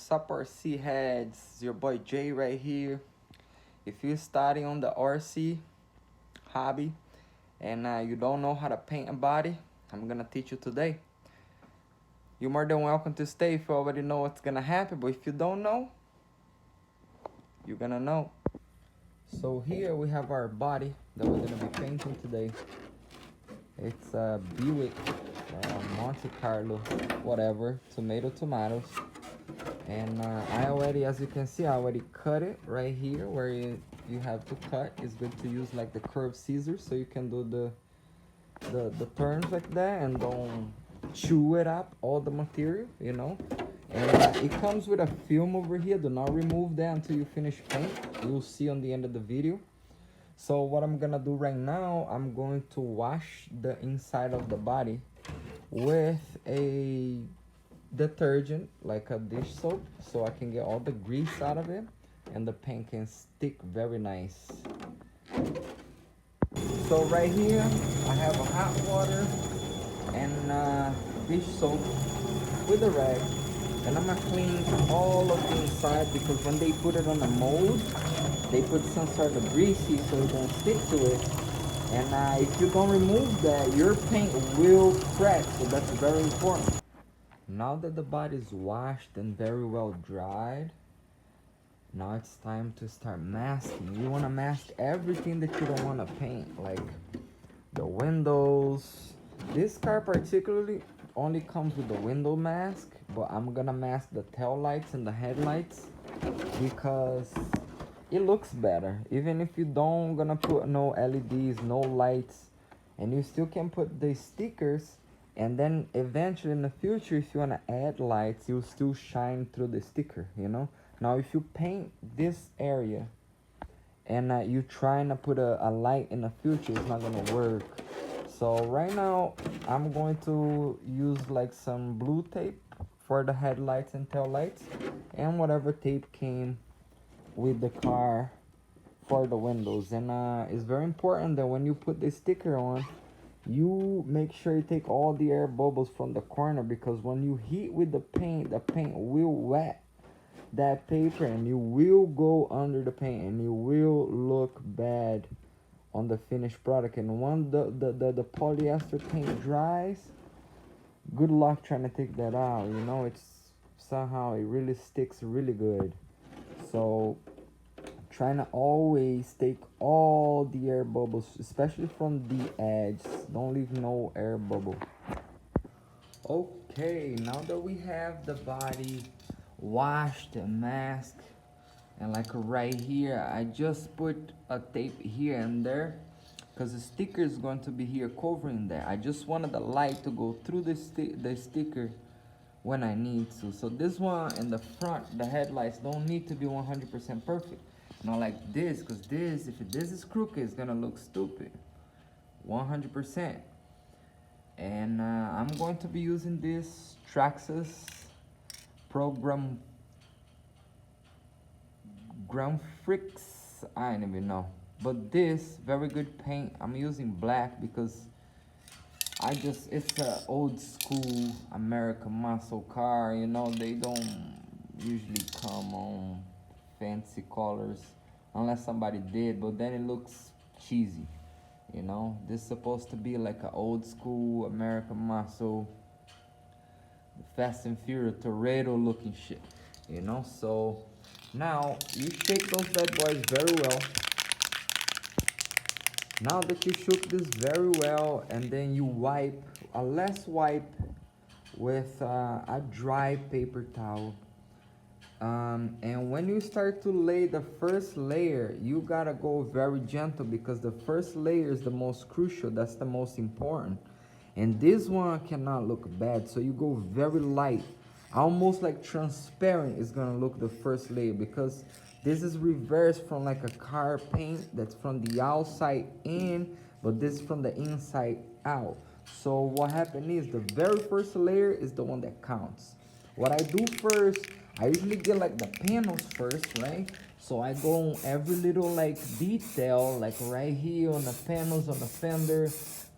What's up, RC heads? It's your boy Jay right here. If you're starting on the RC hobby and you don't know how to paint a body, I'm gonna teach you today. You're more than welcome to stay if you already know what's gonna happen, but if you don't know, you're gonna know. So here we have our body that we're gonna be painting today. It's a Buick, Monte Carlo, whatever, tomatoes. And I already, as you can see, I already cut it right here where you have to cut. It's good to use like the curved scissors so you can do the turns like that and don't chew it up, all the material, you know. And it comes with a film over here. Do not remove that until you finish paint. You'll see on the end of the video. So what I'm gonna do right now, I'm going to wash the inside of the body with a detergent, like a dish soap, so I can get all the grease out of it and the paint can stick very nice. So right here I have a hot water and dish soap with a rag, and I'm gonna clean all of the inside because when they put it on the mold, they put some sort of greasy so it don't stick to it. And if you don't remove that, your paint will crack, so that's very important. Now that the body is washed and very well dried, now it's time to start masking. You want to mask everything that you don't want to paint, like the windows. This car particularly only comes with the window mask, but I'm gonna mask the tail lights and the headlights because it looks better. Even if you don't gonna put no LEDs, no lights, and you still can put the stickers. And then eventually in the future, if you want to add lights, you'll still shine through the sticker, you know. Now if you paint this area and you're trying to put a light in the future, it's not gonna work. So right now I'm going to use like some blue tape for the headlights and tail lights, and whatever tape came with the car for the windows. And it's very important that when you put the sticker on, you make sure you take all the air bubbles from the corner, because when you heat with the paint will wet that paper and you will go under the paint and you will look bad on the finished product. And when the polyester paint dries, good luck trying to take that out, you know. It's somehow it really sticks really good. So trying to always take all the air bubbles, especially from the edge. Don't leave no air bubble. Okay, now that we have the body washed and masked, and like right here, I just put a tape here and there because the sticker is going to be here covering that. I just wanted the light to go through the sticker when I need to. So this one in the front, the headlights don't need to be 100% perfect. Not like this, because this, if this is crooked, it's gonna look stupid. 100%. And I'm going to be using this Traxxas Program Frix. I don't even know. But this, very good paint. I'm using black because it's an old school American muscle car, you know. They don't usually come on fancy colors unless somebody did, but then it looks cheesy, you know. This is supposed to be like an old school American muscle, Fast and Furious Toretto looking shit, you know. So now you shake those bad boys very well. Now that you shook this very well, and then you wipe a less wipe with a dry paper towel. And when you start to lay the first layer, you gotta go very gentle because the first layer is the most crucial. That's the most important. And this one cannot look bad, so you go very light, almost like transparent is gonna look the first layer, because this is reversed from like a car paint that's from the outside in, but this is from the inside out. So what happened is the very first layer is the one that counts. What I do first, I usually get like the panels first, right? So I go on every little like detail, like right here on the panels, on the fender,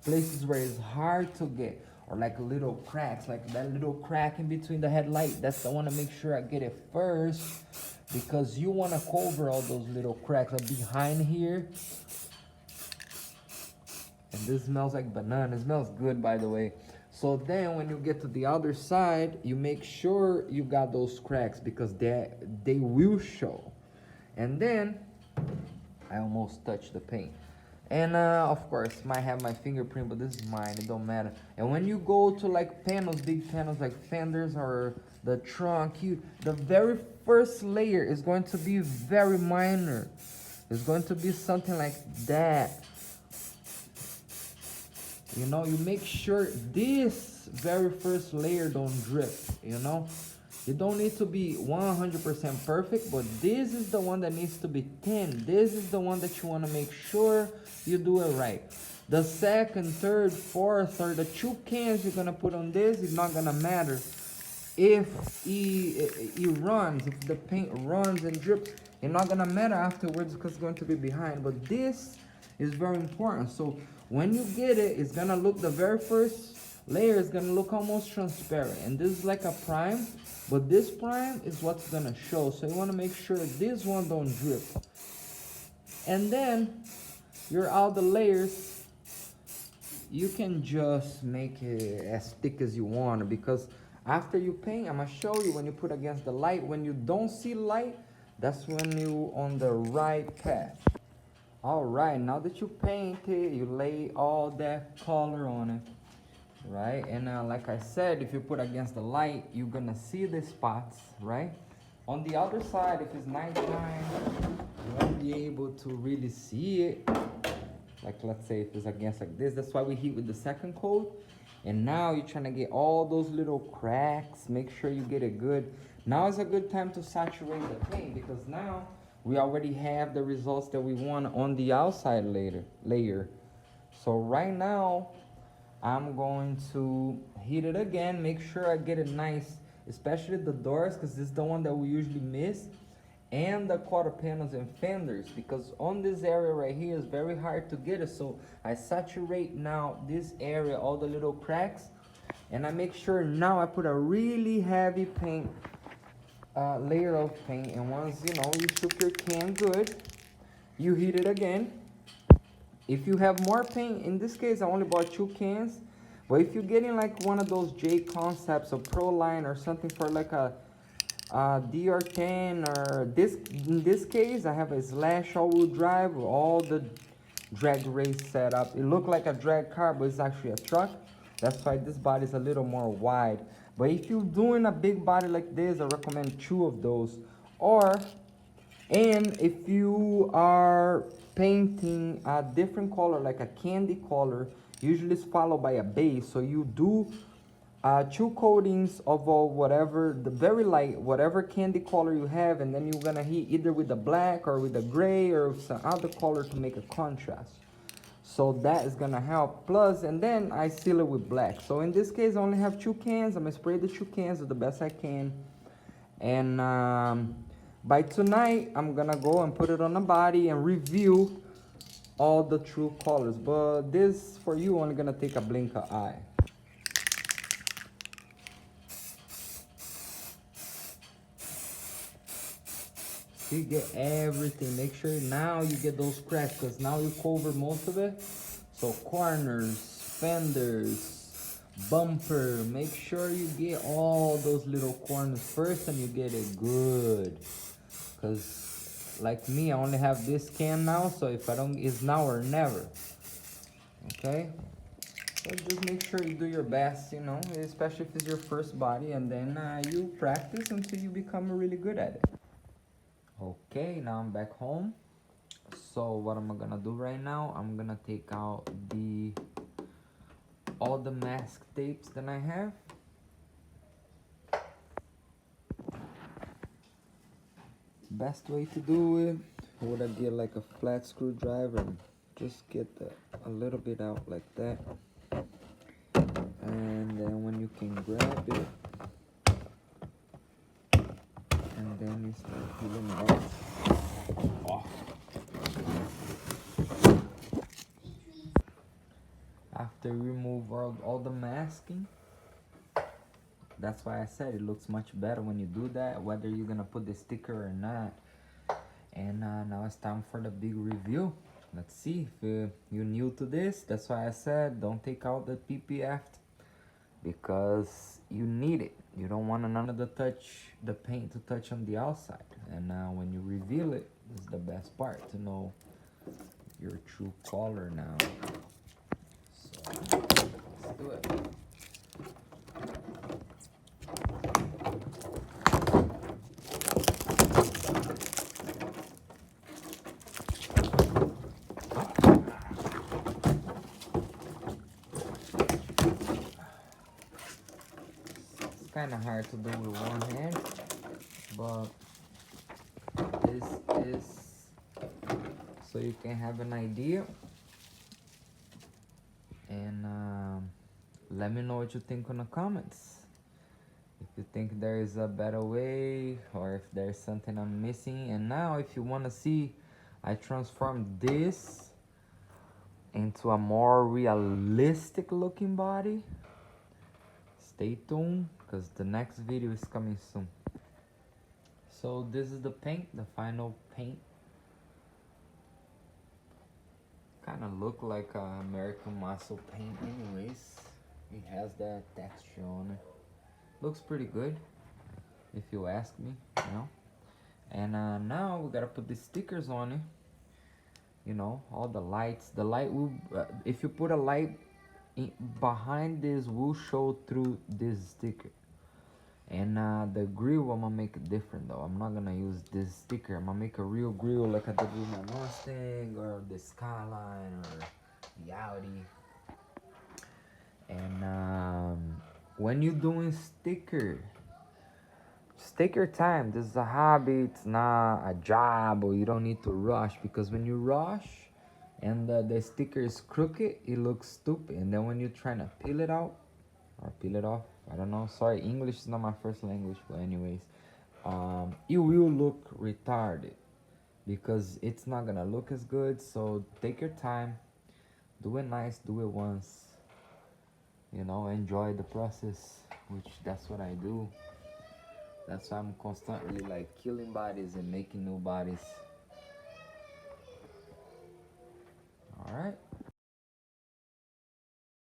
places where it's hard to get. or like little cracks, like that little crack in between the headlight. That's I want to make sure I get it first, because you want to cover all those little cracks like behind here. And this smells like banana. It smells good, by the way. So then when you get to the other side, you make sure you got those cracks, because they will show. And then I almost touched the paint. And of course, might have my fingerprint, but this is mine, it don't matter. And when you go to like panels, big panels like fenders or the trunk, the very first layer is going to be very minor. It's going to be something like that. You know, you make sure this very first layer don't drip, you know. You don't need to be 100% perfect, but this is the one that needs to be thin. This is the one that you want to make sure you do it right. The second, third, fourth, or the 2 cans you're going to put on this is not going to matter. If it runs, if the paint runs and drips, it's not going to matter afterwards because it's going to be behind. But this is very important. So when you get it, it's going to look, the very first layer is going to look almost transparent. And this is like a prime. But this prime is what's gonna show. So you wanna make sure this one don't drip. And then your outer layers, you can just make it as thick as you want, because after you paint, I'm gonna show you when you put against the light, when you don't see light, that's when you on the right path. All right, now that you paint it, you lay all that color on it. Right, and like I said, if you put against the light, you're gonna see the spots, right? On the other side, if it's nighttime, you won't be able to really see it. Like, let's say if it's against like this, that's why we heat with the second coat. And now you're trying to get all those little cracks, make sure you get it good. Now is a good time to saturate the paint, because now we already have the results that we want on the outside layer. So right now, I'm going to heat it again, make sure I get it nice, especially the doors, because this is the one that we usually miss, and the quarter panels and fenders, because on this area right here is very hard to get it. So I saturate now this area, all the little cracks, and I make sure now I put a really heavy paint, layer of paint, and once you know you shook your can good, you heat it again. If you have more paint, in this case I only bought 2 cans, but if you're getting like one of those J Concepts or Proline or something for like a DR10, or in this case I have a Slash all-wheel drive with all the drag race setup. It looked like a drag car, but it's actually a truck. That's why this body is a little more wide. But if you're doing a big body like this, I recommend 2 of those. And if you are painting a different color, like a candy color, usually it's followed by a base. So you do 2 coatings of whatever, the very light, whatever candy color you have, and then you're gonna heat either with the black or with the gray or some other color to make a contrast. So that is gonna help. Plus, and then I seal it with black. So in this case, I only have 2 cans. I'm gonna spray the 2 cans the best I can. And by tonight, I'm gonna go and put it on the body and review all the true colors. But this, for you, only gonna take a blink of eye. You get everything. Make sure now you get those cracks, because now you cover most of it. So corners, fenders, bumper, make sure you get all those little corners first and you get it good. Because like me, I only have this can now, so if I don't, it's now or never. Okay, so just make sure you do your best, you know, especially if it's your first body, and then you practice until you become really good at it. Okay, now I'm back home. So what am I gonna do right now? I'm gonna take out all the mask tapes that I have. Best way to do it would I get like a flat screwdriver and just get a little bit out like that, and then when you can grab it, and then you start peeling it off. After you remove remove all the masking. That's why I said it looks much better when you do that, whether you're gonna put the sticker or not. And now it's time for the big review. Let's see if you're new to this. That's why I said don't take out the PPF, because you need it. You don't want none of the paint to touch on the outside. And when you reveal it, is the best part to know your true color now. So let's do it. Kind of hard to do with one hand, but this is so you can have an idea. And let me know what you think in the comments. If you think there is a better way, or if there's something I'm missing. And now if you want to see, I transformed this into a more realistic looking body. Stay tuned, because the next video is coming soon. So this is the paint, the final paint. Kind of look like American Muscle paint anyways. It has that texture on it. Looks pretty good, if you ask me, you know. And now we gotta put the stickers on it. You know, all the lights. The light will, if you put a light behind this, will show through this sticker. And the grill, I'm gonna make it different though. I'm not gonna use this sticker. I'm gonna make a real grill like I did with my Mustang or the Skyline or the Audi. And when you're doing sticker, just take your time. This is a hobby. It's not a job, or you don't need to rush, because when you rush and the sticker is crooked, it looks stupid. And then when you're trying to peel it out or peel it off, I don't know, sorry, English is not my first language, but anyways, it will look retarded, because it's not gonna look as good. So take your time, do it nice, do it once, you know, enjoy the process, which that's what I do. That's why I'm constantly like killing bodies and making new bodies. All right.